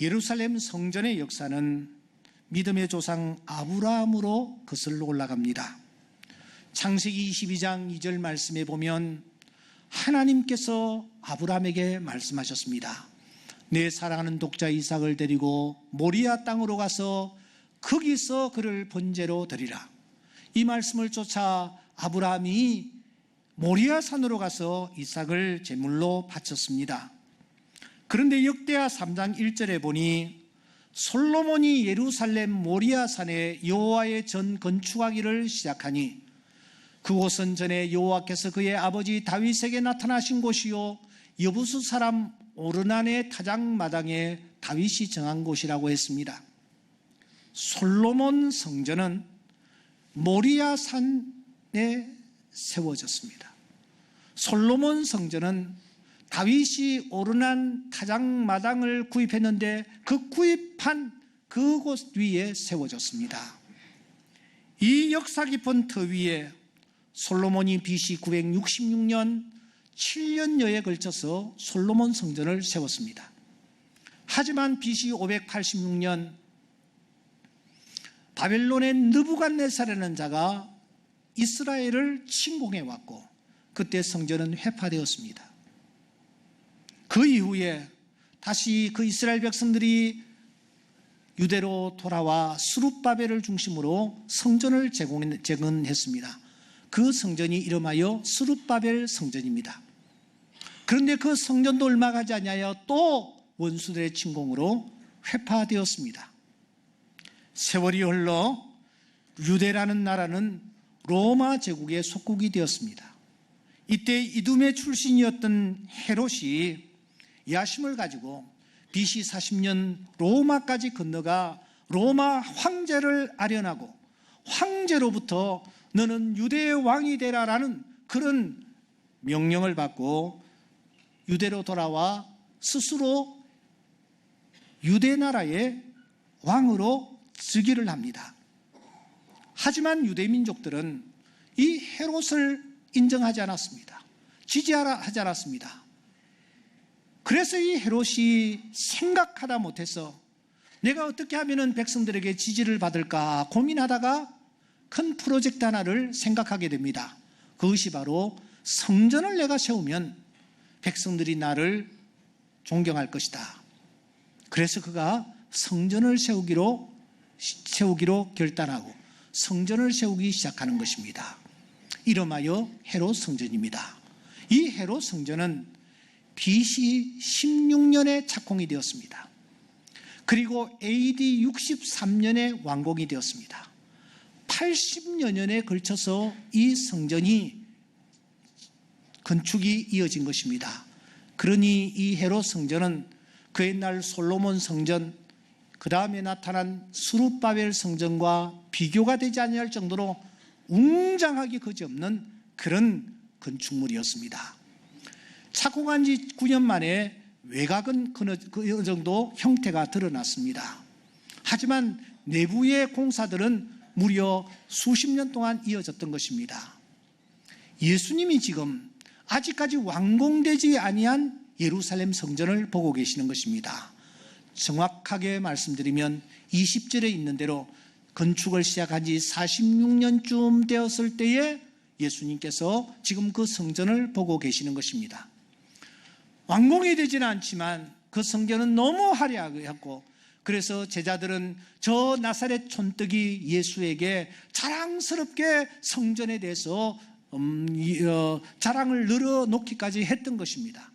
예루살렘 성전의 역사는 믿음의 조상 아브라함으로 거슬러 올라갑니다. 창세기 22장 2절 말씀에 보면 하나님께서 아브라함에게 말씀하셨습니다. 내 사랑하는 독자 이삭을 데리고 모리아 땅으로 가서 거기서 그를 번제로 드리라. 이 말씀을 쫓아 아브라함이 모리아 산으로 가서 이삭을 제물로 바쳤습니다. 그런데 역대하 3장 1절에 보니 솔로몬이 예루살렘 모리아 산에 여호와의 전 건축하기를 시작하니 그곳은 전에 여호와께서 그의 아버지 다윗에게 나타나신 곳이요 여부수 사람 오르난의 타작마당에 다윗이 정한 곳이라고 했습니다. 솔로몬 성전은 모리아 산에 세워졌습니다. 솔로몬 성전은 다윗이 오르난 타작마당을 구입했는데 그 구입한 그곳 위에 세워졌습니다. 이 역사 깊은 터 위에 솔로몬이 BC 966년 7년여에 걸쳐서 솔로몬 성전을 세웠습니다. 하지만 BC 586년 바벨론의 느부갓네살이라는 자가 이스라엘을 침공해 왔고 그때 성전은 회파되었습니다. 그 이후에 다시 그 이스라엘 백성들이 유대로 돌아와 스룹바벨을 중심으로 성전을 재건했습니다. 그 성전이 이름하여 스룹바벨 성전입니다. 그런데 그 성전도 얼마 가지 않냐여 또 원수들의 침공으로 회파되었습니다. 세월이 흘러 유대라는 나라는 로마 제국의 속국이 되었습니다. 이때 이두메 출신이었던 헤롯이 야심을 가지고 BC 40년 로마까지 건너가 로마 황제를 아련하고 황제로부터 너는 유대의 왕이 되라라는 그런 명령을 받고 유대로 돌아와 스스로 유대 나라의 왕으로 즉위를 합니다. 하지만 유대 민족들은 이 헤롯을 인정하지 않았습니다. 지지하지 않았습니다. 그래서 이 헤롯이 생각하다 못해서 내가 어떻게 하면 백성들에게 지지를 받을까 고민하다가 큰 프로젝트 하나를 생각하게 됩니다. 그것이 바로 성전을 내가 세우면 백성들이 나를 존경할 것이다. 그래서 그가 성전을 세우기로 결단하고 성전을 세우기 시작하는 것입니다. 이름하여 헤롯 성전입니다. 이 헤롯 성전은 BC 16년에 착공이 되었습니다. 그리고 AD 63년에 완공이 되었습니다. 80여 년에 걸쳐서 이 성전이 건축이 이어진 것입니다. 그러니 이 헤롯 성전은 그 옛날 솔로몬 성전, 그 다음에 나타난 스룹바벨 성전과 비교가 되지 아니할 정도로 웅장하기 그지없는 그런 건축물이었습니다. 착공한 지 9년 만에 외곽은 그 정도 형태가 드러났습니다. 하지만 내부의 공사들은 무려 수십 년 동안 이어졌던 것입니다. 예수님이 지금 아직까지 완공되지 아니한 예루살렘 성전을 보고 계시는 것입니다. 정확하게 말씀드리면 20절에 있는 대로 건축을 시작한 지 46년쯤 되었을 때에 예수님께서 지금 그 성전을 보고 계시는 것입니다. 완공이 되지는 않지만 그 성전은 너무 화려하고 그래서 제자들은 저 나사렛 촌뜨기 예수에게 자랑스럽게 성전에 대해서 자랑을 늘어놓기까지 했던 것입니다.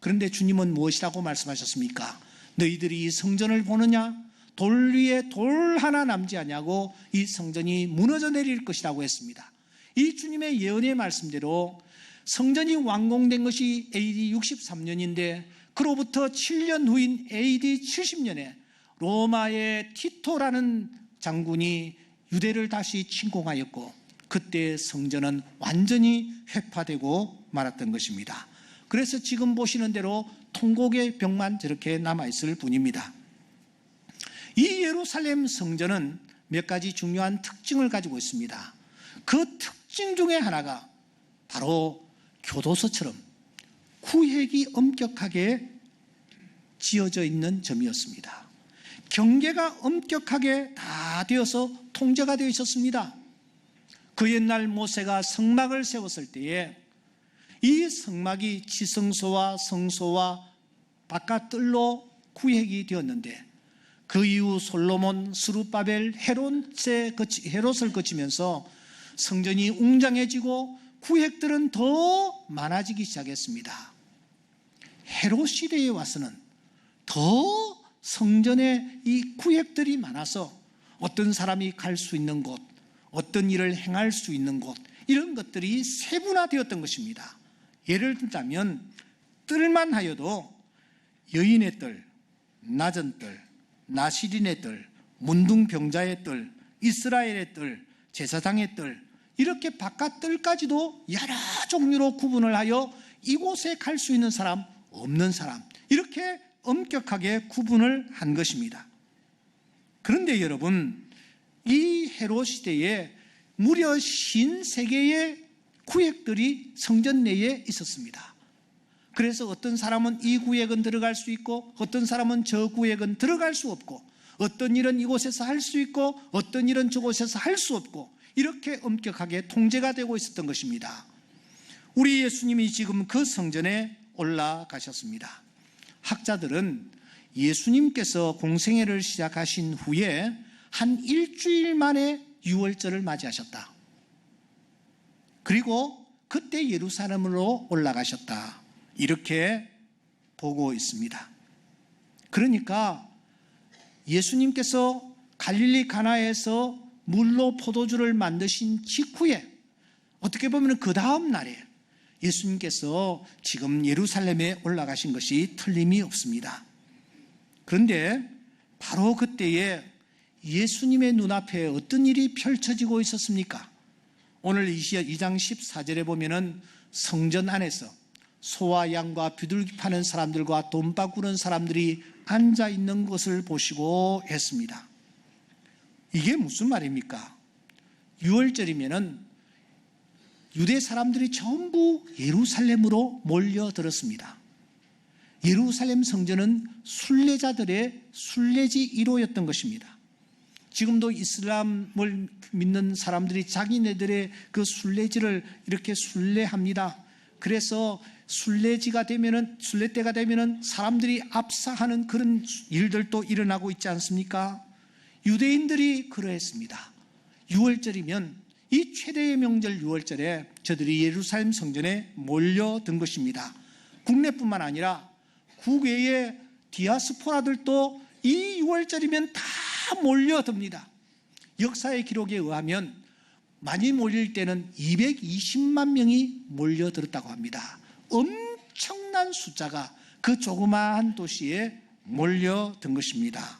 그런데 주님은 무엇이라고 말씀하셨습니까? 너희들이 이 성전을 보느냐? 돌 위에 돌 하나 남지 아니하고 이 성전이 무너져 내릴 것이라고 했습니다. 이 주님의 예언의 말씀대로 성전이 완공된 것이 AD 63년인데 그로부터 7년 후인 AD 70년에 로마의 티토라는 장군이 유대를 다시 침공하였고 그때 성전은 완전히 회파되고 말았던 것입니다. 그래서 지금 보시는 대로 통곡의 벽만 저렇게 남아있을 뿐입니다. 이 예루살렘 성전은 몇 가지 중요한 특징을 가지고 있습니다. 그 특징 중에 하나가 바로 교도소처럼 구획이 엄격하게 지어져 있는 점이었습니다. 경계가 엄격하게 다 되어서 통제가 되어 있었습니다. 그 옛날 모세가 성막을 세웠을 때에 이 성막이 지성소와 성소와 바깥뜰로 구획이 되었는데, 그 이후 솔로몬, 스룹바벨, 헤롯을 거치면서 성전이 웅장해지고 구획들은 더 많아지기 시작했습니다. 헤롯 시대에 와서는 더 성전에 이 구획들이 많아서 어떤 사람이 갈 수 있는 곳, 어떤 일을 행할 수 있는 곳, 이런 것들이 세분화되었던 것입니다. 예를 들자면 뜰만 하여도 여인의 뜰, 낮은 뜰, 나시린의 뜰, 문둥병자의 뜰, 이스라엘의 뜰, 제사장의 뜰, 이렇게 바깥 뜰까지도 여러 종류로 구분을 하여 이곳에 갈 수 있는 사람, 없는 사람, 이렇게 엄격하게 구분을 한 것입니다. 그런데 여러분, 이 헤롯 시대에 무려 53개의 구획들이 성전 내에 있었습니다. 그래서 어떤 사람은 이 구획은 들어갈 수 있고 어떤 사람은 저 구획은 들어갈 수 없고, 어떤 일은 이곳에서 할 수 있고 어떤 일은 저곳에서 할 수 없고, 이렇게 엄격하게 통제가 되고 있었던 것입니다. 우리 예수님이 지금 그 성전에 올라가셨습니다. 학자들은 예수님께서 공생애를 시작하신 후에 한 일주일 만에 유월절을 맞이하셨다, 그리고 그때 예루살렘으로 올라가셨다, 이렇게 보고 있습니다. 그러니까 예수님께서 갈릴리 가나에서 물로 포도주를 만드신 직후에, 어떻게 보면 그 다음 날에 예수님께서 지금 예루살렘에 올라가신 것이 틀림이 없습니다. 그런데 바로 그때에 예수님의 눈앞에 어떤 일이 펼쳐지고 있었습니까? 오늘 2장 14절에 보면은 성전 안에서 소와 양과 비둘기 파는 사람들과 돈 바꾸는 사람들이 앉아 있는 것을 보시고 했습니다. 이게 무슨 말입니까? 유월절이면은 유대 사람들이 전부 예루살렘으로 몰려들었습니다. 예루살렘 성전은 순례자들의 순례지 1호였던 것입니다. 지금도 이슬람을 믿는 사람들이 자기네들의 그 순례지를 이렇게 순례합니다. 그래서 순례지가 되면은, 순례 때가 되면은 사람들이 압사하는 그런 일들도 일어나고 있지 않습니까? 유대인들이 그러했습니다. 6월절이면 이 최대의 명절 6월절에 저들이 예루살렘 성전에 몰려든 것입니다. 국내뿐만 아니라 국외의 디아스포라들도 이 6월절이면 다 몰려듭니다. 역사의 기록에 의하면 많이 몰릴 때는 220만 명이 몰려들었다고 합니다. 엄청난 숫자가 그 조그마한 도시에 몰려든 것입니다.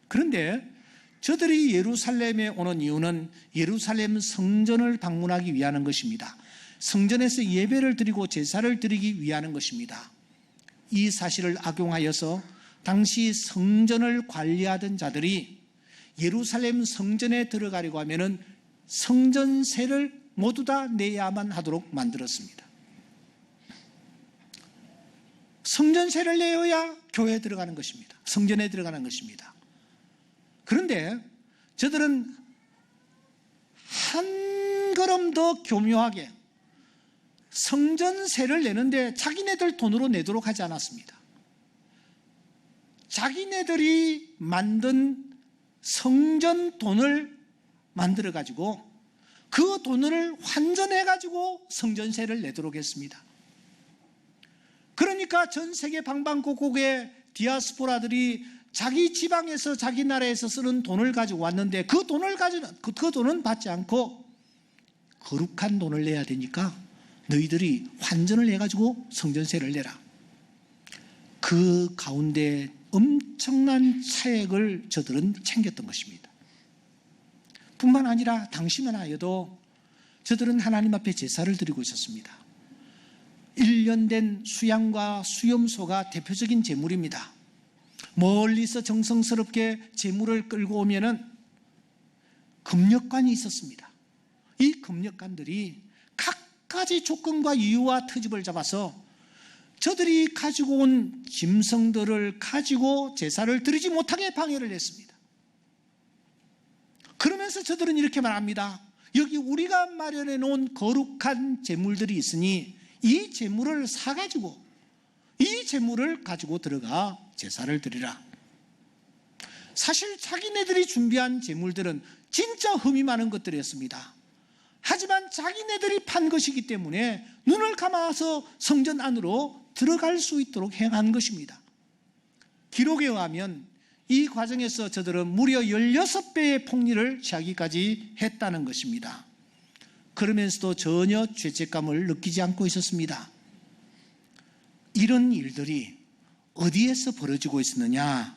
그런데 저들이 예루살렘에 오는 이유는 예루살렘 성전을 방문하기 위한 것입니다. 성전에서 예배를 드리고 제사를 드리기 위한 것입니다. 이 사실을 악용하여서 당시 성전을 관리하던 자들이 예루살렘 성전에 들어가려고 하면은 성전세를 모두 다 내야만 하도록 만들었습니다. 성전세를 내어야 교회에 들어가는 것입니다. 성전에 들어가는 것입니다. 그런데 저들은 한 걸음 더 교묘하게 성전세를 내는데 자기네들 돈으로 내도록 하지 않았습니다. 자기네들이 만든 성전 돈을 만들어가지고 그 돈을 환전해가지고 성전세를 내도록 했습니다. 그러니까 전 세계 방방곡곡의 디아스포라들이 자기 지방에서 자기 나라에서 쓰는 돈을 가지고 왔는데 그 돈은 받지 않고 거룩한 돈을 내야 되니까 너희들이 환전을 해가지고 성전세를 내라. 그 가운데 엄청난 차액을 저들은 챙겼던 것입니다. 뿐만 아니라 당시만 하여도 저들은 하나님 앞에 제사를 드리고 있었습니다. 1년 된 수양과 수염소가 대표적인 제물입니다. 멀리서 정성스럽게 제물을 끌고 오면은 금력관이 있었습니다. 이 금력관들이 각가지 조건과 이유와 트집을 잡아서 저들이 가지고 온 짐승들을 가지고 제사를 드리지 못하게 방해를 했습니다. 그러면서 저들은 이렇게 말합니다. 여기 우리가 마련해 놓은 거룩한 제물들이 있으니 이 제물을 사가지고 이 제물을 가지고 들어가 제사를 드리라. 사실 자기네들이 준비한 제물들은 진짜 흠이 많은 것들이었습니다. 하지만 자기네들이 판 것이기 때문에 눈을 감아서 성전 안으로 들어갈 수 있도록 행한 것입니다. 기록에 의하면 이 과정에서 저들은 무려 16배의 폭리를 취하기까지 했다는 것입니다. 그러면서도 전혀 죄책감을 느끼지 않고 있었습니다. 이런 일들이 어디에서 벌어지고 있었느냐?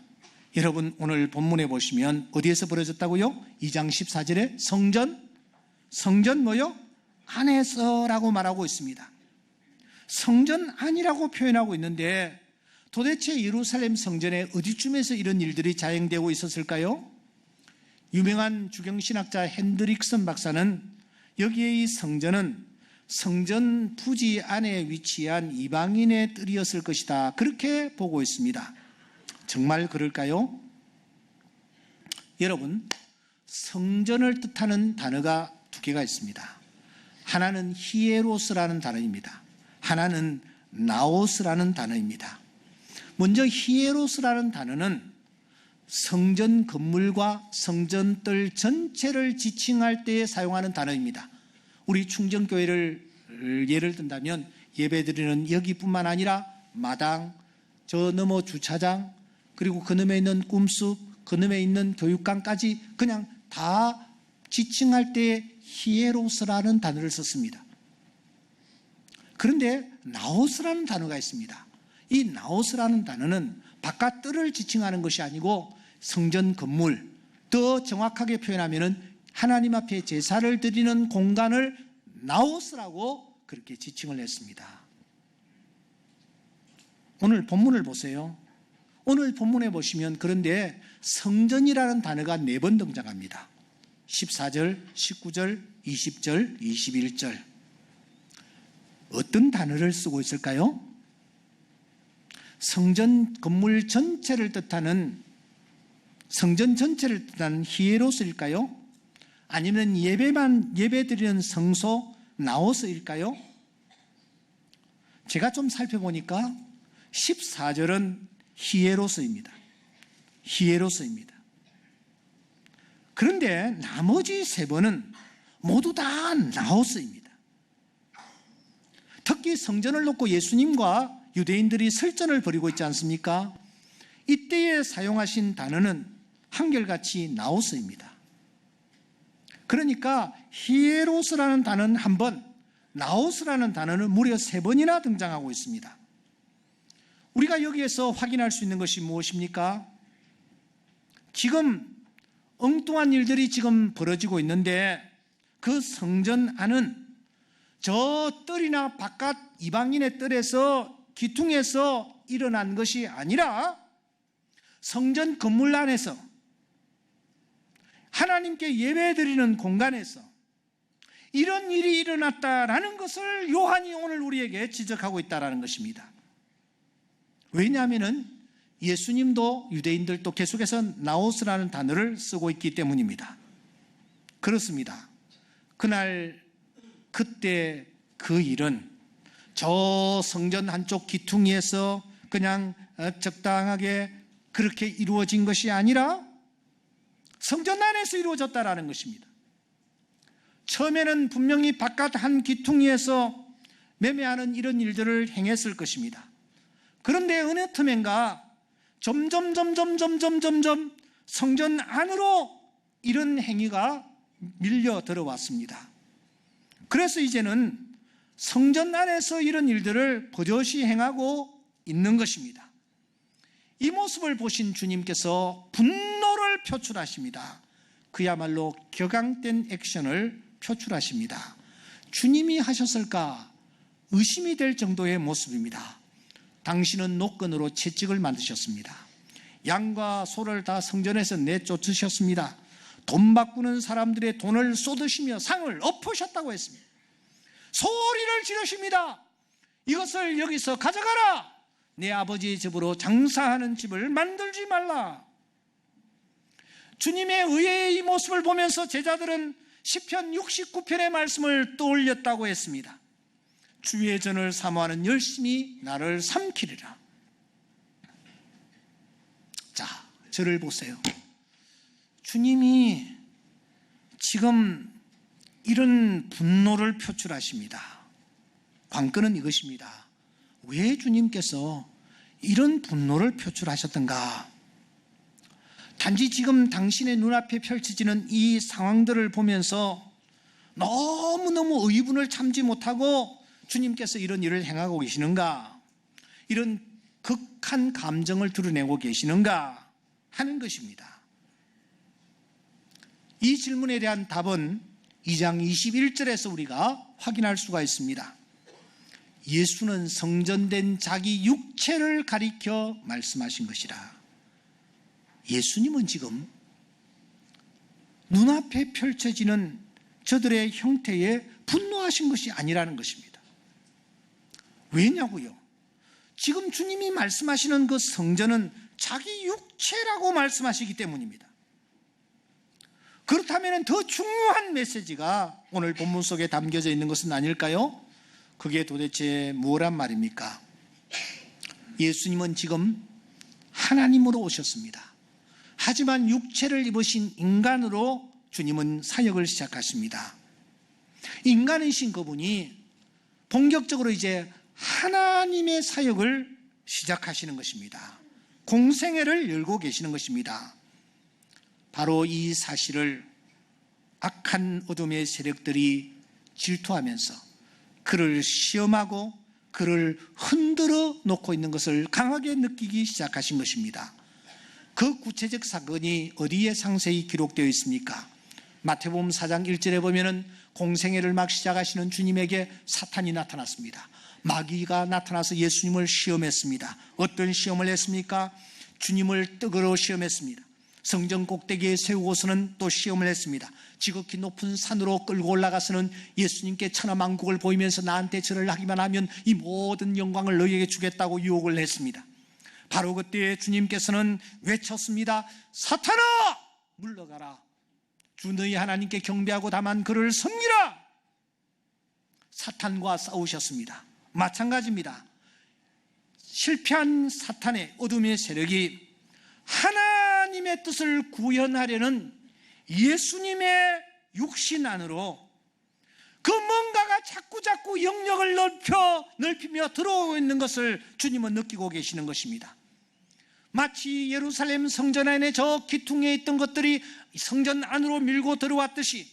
여러분 오늘 본문에 보시면 어디에서 벌어졌다고요? 2장 14절에 성전 뭐요? 안에서라고 말하고 있습니다. 성전 안이라고 표현하고 있는데 도대체 예루살렘 성전에 어디쯤에서 이런 일들이 자행되고 있었을까요? 유명한 주경신학자 핸드릭슨 박사는 여기에 이 성전은 성전 부지 안에 위치한 이방인의 뜰이었을 것이다, 그렇게 보고 있습니다. 정말 그럴까요? 여러분, 성전을 뜻하는 단어가 두 개가 있습니다. 하나는 히에로스라는 단어입니다. 하나는 나오스라는 단어입니다. 먼저 히에로스라는 단어는 성전 건물과 성전뜰 전체를 지칭할 때 사용하는 단어입니다. 우리 충정교회를 예를 든다면 예배드리는 여기뿐만 아니라 마당, 저 너머 주차장, 그리고 그놈에 있는 꿈숲, 그놈에 있는 교육관까지 그냥 다 지칭할 때 히에로스라는 단어를 썼습니다. 그런데 나오스라는 단어가 있습니다. 이 나오스라는 단어는 바깥 뜰을 지칭하는 것이 아니고 성전 건물, 더 정확하게 표현하면 하나님 앞에 제사를 드리는 공간을 나오스라고 그렇게 지칭을 했습니다. 오늘 본문을 보세요. 오늘 본문에 보시면 그런데 성전이라는 단어가 4번 등장합니다. 14절, 19절, 20절, 21절. 어떤 단어를 쓰고 있을까요? 성전 건물 전체를 뜻하는, 성전 전체를 뜻하는 히에로스일까요? 아니면 예배드리는 성소 나오스일까요? 제가 좀 살펴보니까 14절은 히에로스입니다. 그런데 나머지 3번은 모두 다 나오스입니다. 특히 성전을 놓고 예수님과 유대인들이 설전을 벌이고 있지 않습니까? 이때에 사용하신 단어는 한결같이 나오스입니다. 그러니까 히에로스라는 단어는 1번, 나오스라는 단어는 무려 3번이나 등장하고 있습니다. 우리가 여기에서 확인할 수 있는 것이 무엇입니까? 지금 엉뚱한 일들이 지금 벌어지고 있는데 그 성전 안은 저 뜰이나 바깥 이방인의 뜰에서 기퉁에서 일어난 것이 아니라 성전 건물 안에서 하나님께 예배드리는 공간에서 이런 일이 일어났다라는 것을 요한이 오늘 우리에게 지적하고 있다는 것입니다. 왜냐하면 예수님도 유대인들도 계속해서 나오스라는 단어를 쓰고 있기 때문입니다. 그렇습니다. 그때 그 일은 저 성전 한쪽 기퉁이에서 그냥 적당하게 그렇게 이루어진 것이 아니라 성전 안에서 이루어졌다라는 것입니다. 처음에는 분명히 바깥 한 기퉁이에서 매매하는 이런 일들을 행했을 것입니다. 그런데 어느 틈엔가 점점 성전 안으로 이런 행위가 밀려 들어왔습니다. 그래서 이제는 성전 안에서 이런 일들을 버젓이 행하고 있는 것입니다. 이 모습을 보신 주님께서 분노를 표출하십니다. 그야말로 격앙된 액션을 표출하십니다. 주님이 하셨을까 의심이 될 정도의 모습입니다. 당신은 노건으로 채찍을 만드셨습니다. 양과 소를 다 성전에서 내쫓으셨습니다. 돈 바꾸는 사람들의 돈을 쏟으시며 상을 엎으셨다고 했습니다. 소리를 지르십니다. 이것을 여기서 가져가라. 내 아버지의 집으로 장사하는 집을 만들지 말라. 주님의 의의 이 모습을 보면서 제자들은 시편 69편의 말씀을 떠올렸다고 했습니다. 주의 전을 사모하는 열심히 나를 삼키리라. 자, 저를 보세요. 주님이 지금 이런 분노를 표출하십니다. 관건은 이것입니다. 왜 주님께서 이런 분노를 표출하셨던가? 단지 지금 당신의 눈앞에 펼쳐지는 이 상황들을 보면서 너무너무 의분을 참지 못하고 주님께서 이런 일을 행하고 계시는가? 이런 극한 감정을 드러내고 계시는가? 하는 것입니다. 이 질문에 대한 답은 2장 21절에서 우리가 확인할 수가 있습니다. 예수는 성전된 자기 육체를 가리켜 말씀하신 것이라. 예수님은 지금 눈앞에 펼쳐지는 저들의 형태에 분노하신 것이 아니라는 것입니다. 왜냐고요? 지금 주님이 말씀하시는 그 성전은 자기 육체라고 말씀하시기 때문입니다. 그렇다면 더 중요한 메시지가 오늘 본문 속에 담겨져 있는 것은 아닐까요? 그게 도대체 뭐란 말입니까? 예수님은 지금 하나님으로 오셨습니다. 하지만 육체를 입으신 인간으로 주님은 사역을 시작하십니다. 인간이신 그분이 본격적으로 이제 하나님의 사역을 시작하시는 것입니다. 공생애를 열고 계시는 것입니다. 바로 이 사실을 악한 어둠의 세력들이 질투하면서 그를 시험하고 그를 흔들어 놓고 있는 것을 강하게 느끼기 시작하신 것입니다. 그 구체적 사건이 어디에 상세히 기록되어 있습니까? 마태복음 4장 1절에 보면은 공생애를 막 시작하시는 주님에게 사탄이 나타났습니다. 마귀가 나타나서 예수님을 시험했습니다. 어떤 시험을 했습니까? 주님을 떡으로 시험했습니다. 성전 꼭대기에 세우고서는 또 시험을 했습니다. 지극히 높은 산으로 끌고 올라가서는 예수님께 천하만국을 보이면서 나한테 절을 하기만 하면 이 모든 영광을 너희에게 주겠다고 유혹을 했습니다. 바로 그때 주님께서는 외쳤습니다. 사탄아, 물러가라. 주 너희 하나님께 경배하고 다만 그를 섬기라. 사탄과 싸우셨습니다. 마찬가지입니다. 실패한 사탄의 어둠의 세력이 하나님의 뜻을 구현하려는 예수님의 육신 안으로 그 뭔가가 자꾸 영역을 넓히며 들어오고 있는 것을 주님은 느끼고 계시는 것입니다. 마치 예루살렘 성전 안에 저 기퉁에 있던 것들이 성전 안으로 밀고 들어왔듯이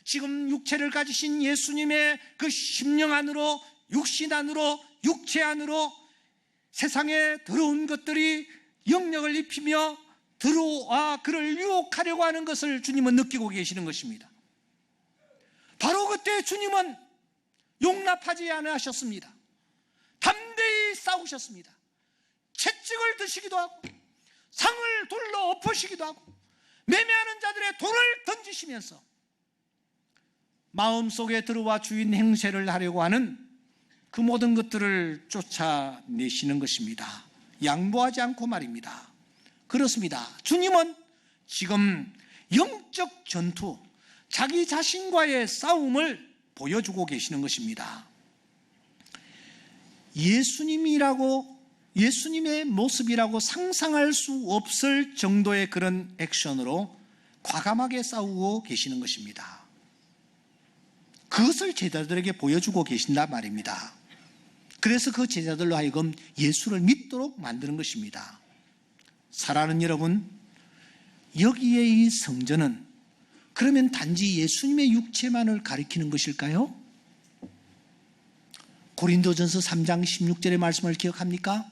지금 육체를 가지신 예수님의 그 심령 안으로, 육신 안으로, 육체 안으로 세상에 들어온 것들이 영역을 입히며 들어와 그를 유혹하려고 하는 것을 주님은 느끼고 계시는 것입니다. 바로 그때 주님은 용납하지 않으셨습니다. 담대히 싸우셨습니다. 채찍을 드시기도 하고 상을 둘러 엎으시기도 하고 매매하는 자들의 돈을 던지시면서 마음속에 들어와 주인 행세를 하려고 하는 그 모든 것들을 쫓아내시는 것입니다. 양보하지 않고 말입니다. 그렇습니다. 주님은 지금 영적 전투, 자기 자신과의 싸움을 보여주고 계시는 것입니다. 예수님의 모습이라고 상상할 수 없을 정도의 그런 액션으로 과감하게 싸우고 계시는 것입니다. 그것을 제자들에게 보여주고 계신단 말입니다. 그래서 그 제자들로 하여금 예수를 믿도록 만드는 것입니다. 사랑하는 여러분, 여기에 이 성전은 그러면 단지 예수님의 육체만을 가리키는 것일까요? 고린도전서 3장 16절의 말씀을 기억합니까?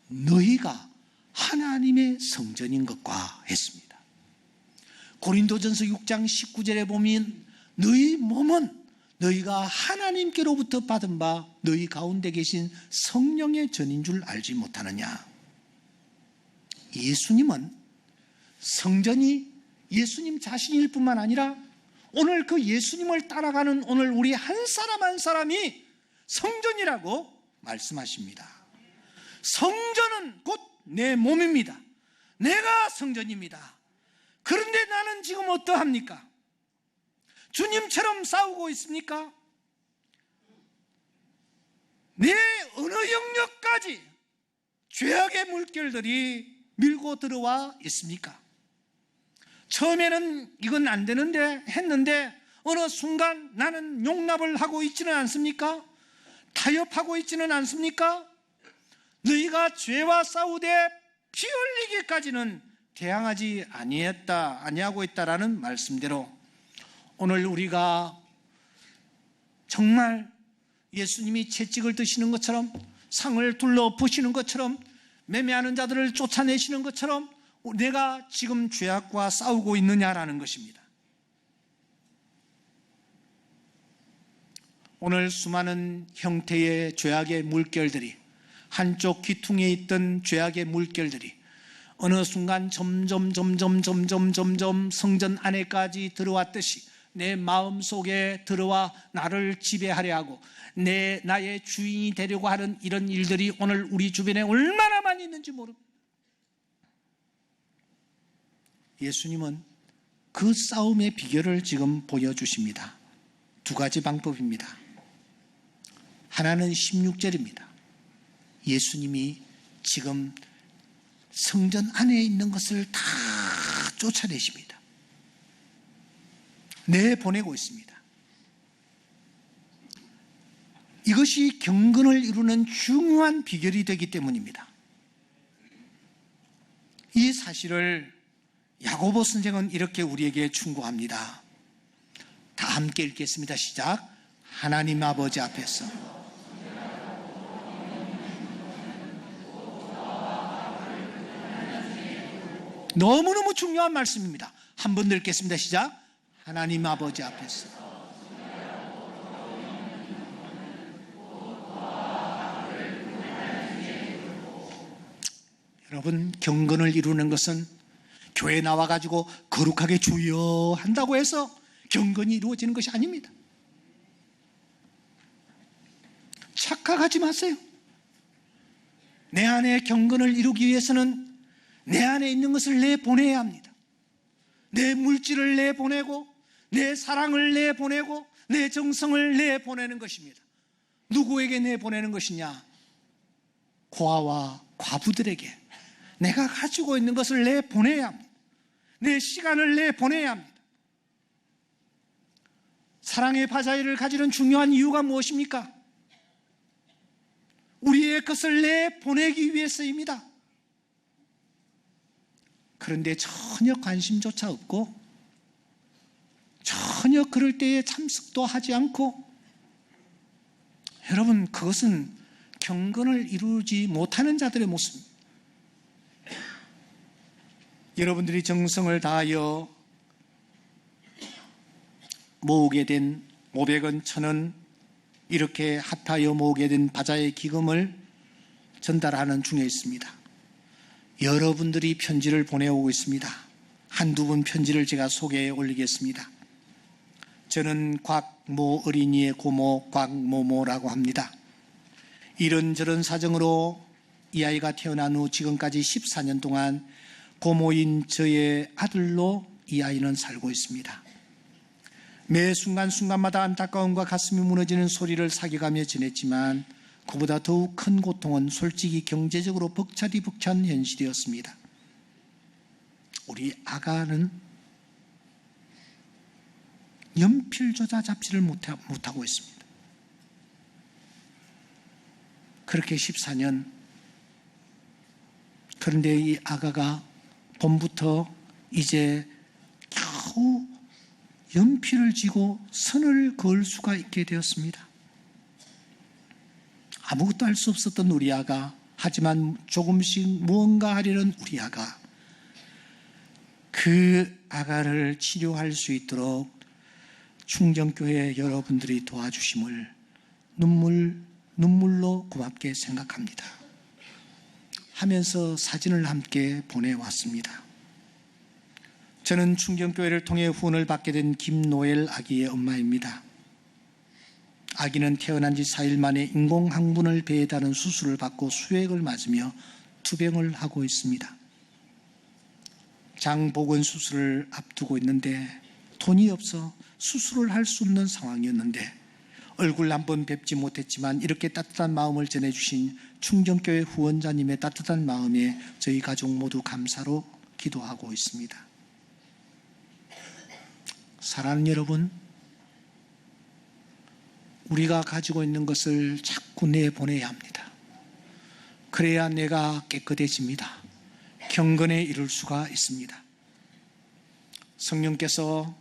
너희가 하나님의 성전인 것과 했습니다. 고린도전서 6장 19절에 보면 너희 몸은 너희가 하나님께로부터 받은 바 너희 가운데 계신 성령의 전인 줄 알지 못하느냐. 예수님은 성전이 예수님 자신일 뿐만 아니라 오늘 그 예수님을 따라가는 오늘 우리 한 사람 한 사람이 성전이라고 말씀하십니다. 성전은 곧 내 몸입니다. 내가 성전입니다. 그런데 나는 지금 어떠합니까? 주님처럼 싸우고 있습니까? 내 어느 영역까지 죄악의 물결들이 밀고 들어와 있습니까? 처음에는 이건 안 되는데 했는데 어느 순간 나는 용납을 하고 있지는 않습니까? 타협하고 있지는 않습니까? 너희가 죄와 싸우되 피 흘리기까지는 대항하지 아니하고 있다라는 말씀대로 오늘 우리가 정말 예수님이 채찍을 드시는 것처럼 상을 둘러 부시는 것처럼 매매하는 자들을 쫓아내시는 것처럼 내가 지금 죄악과 싸우고 있느냐라는 것입니다. 오늘 수많은 형태의 죄악의 물결들이 한쪽 귀퉁이에 있던 죄악의 물결들이 어느 순간 점점 성전 안에까지 들어왔듯이 내 마음속에 들어와 나를 지배하려 하고 나의 주인이 되려고 하는 이런 일들이 오늘 우리 주변에 얼마나 많이 있는지 모릅니다. 예수님은 그 싸움의 비결을 지금 보여주십니다. 두 가지 방법입니다. 하나는 16절입니다. 예수님이 지금 성전 안에 있는 것을 다 쫓아내십니다. 내보내고 있습니다. 이것이 경건을 이루는 중요한 비결이 되기 때문입니다. 이 사실을 야고보 선생은 이렇게 우리에게 충고합니다. 다 함께 읽겠습니다. 시작. 하나님 아버지 앞에서 너무너무 중요한 말씀입니다. 한 번 더 읽겠습니다. 시작. 하나님 아버지 앞에서 여러분, 경건을 이루는 것은 교회에 나와가지고 거룩하게 주여 한다고 해서 경건이 이루어지는 것이 아닙니다. 착각하지 마세요. 내 안에 경건을 이루기 위해서는 내 안에 있는 것을 내보내야 합니다. 내 물질을 내보내고 내 사랑을 내보내고 내 정성을 내보내는 것입니다. 누구에게 내보내는 것이냐? 고아와 과부들에게 내가 가지고 있는 것을 내보내야 합니다. 내 시간을 내보내야 합니다. 사랑의 바자회를 가지는 중요한 이유가 무엇입니까? 우리의 것을 내보내기 위해서입니다. 그런데 전혀 관심조차 없고 전혀 그럴 때에 참석도 하지 않고, 여러분, 그것은 경건을 이루지 못하는 자들의 모습입니다. 여러분들이 정성을 다하여 모으게 된 500원, 1000원 이렇게 합하여 모으게 된 바자회 기금을 전달하는 중에 있습니다. 여러분들이 편지를 보내오고 있습니다. 한두 분 편지를 제가 소개해 올리겠습니다. 저는 곽모 어린이의 고모 곽모모라고 합니다. 이런저런 사정으로 이 아이가 태어난 후 지금까지 14년 동안 고모인 저의 아들로 이 아이는 살고 있습니다. 매 순간순간마다 안타까움과 가슴이 무너지는 소리를 사겨가며 지냈지만 그보다 더욱 큰 고통은 솔직히 경제적으로 벅차디벅찬 현실이었습니다. 우리 아가는 연필조차 잡지를 못하고 있습니다. 그렇게 14년. 그런데 이 아가가 봄부터 이제 겨우 연필을 쥐고 선을 그을 수가 있게 되었습니다. 아무것도 할 수 없었던 우리 아가, 하지만 조금씩 무언가 하려는 우리 아가, 그 아가를 치료할 수 있도록 충정교회 여러분들이 도와주심을 눈물로 고맙게 생각합니다. 하면서 사진을 함께 보내왔습니다. 저는 충정교회를 통해 후원을 받게 된 김노엘 아기의 엄마입니다. 아기는 태어난 지 4일 만에 인공항문을 배에 다는 수술을 받고 수액을 맞으며 투병을 하고 있습니다. 장복원 수술을 앞두고 있는데 돈이 없어 수술을 할 수 없는 상황이었는데 얼굴 한번 뵙지 못했지만 이렇게 따뜻한 마음을 전해주신 충정교회 후원자님의 따뜻한 마음에 저희 가족 모두 감사로 기도하고 있습니다. 사랑하는 여러분, 우리가 가지고 있는 것을 자꾸 내보내야 합니다. 그래야 내가 깨끗해집니다. 경건에 이룰 수가 있습니다. 성령께서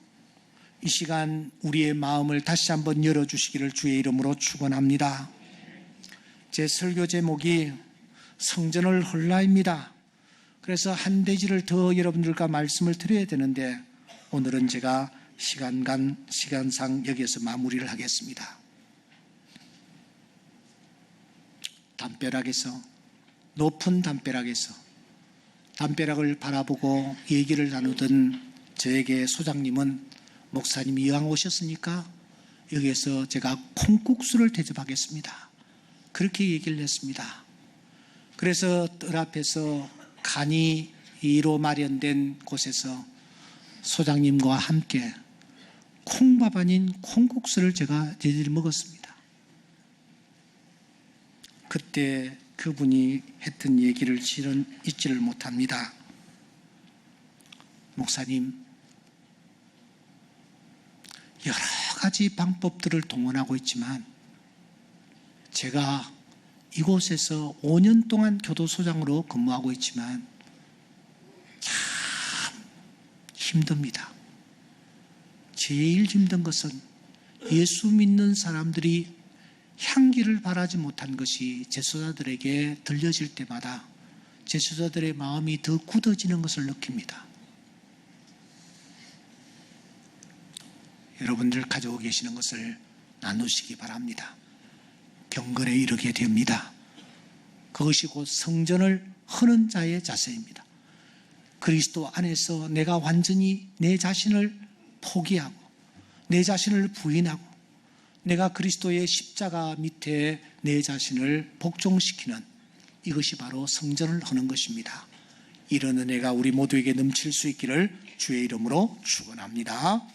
이 시간 우리의 마음을 다시 한번 열어주시기를 주의 이름으로 축원합니다. 제 설교 제목이 성전을 헐라입니다. 그래서 한 대지를 더 여러분들과 말씀을 드려야 되는데 오늘은 제가 시간상 여기에서 마무리를 하겠습니다. 담벼락에서, 높은 담벼락에서 담벼락을 바라보고 얘기를 나누던 저에게 소장님은 목사님이 이왕 오셨으니까 여기에서 제가 콩국수를 대접하겠습니다. 그렇게 얘기를 했습니다. 그래서 뜰 앞에서 간이로 마련된 곳에서 소장님과 함께 콩밥 아닌 콩국수를 제가 제대로 먹었습니다. 그때 그분이 했던 얘기를 실은 잊지를 못합니다. 목사님, 여러 가지 방법들을 동원하고 있지만 제가 이곳에서 5년 동안 교도소장으로 근무하고 있지만 참 힘듭니다. 제일 힘든 것은 예수 믿는 사람들이 향기를 바라지 못한 것이 제소자들에게 들려질 때마다 제소자들의 마음이 더 굳어지는 것을 느낍니다. 여러분들 가지고 계시는 것을 나누시기 바랍니다. 경건에 이르게 됩니다. 그것이 곧 성전을 허는 자의 자세입니다. 그리스도 안에서 내가 완전히 내 자신을 포기하고 내 자신을 부인하고 내가 그리스도의 십자가 밑에 내 자신을 복종시키는 이것이 바로 성전을 허는 것입니다. 이런 은혜가 우리 모두에게 넘칠 수 있기를 주의 이름으로 축원합니다.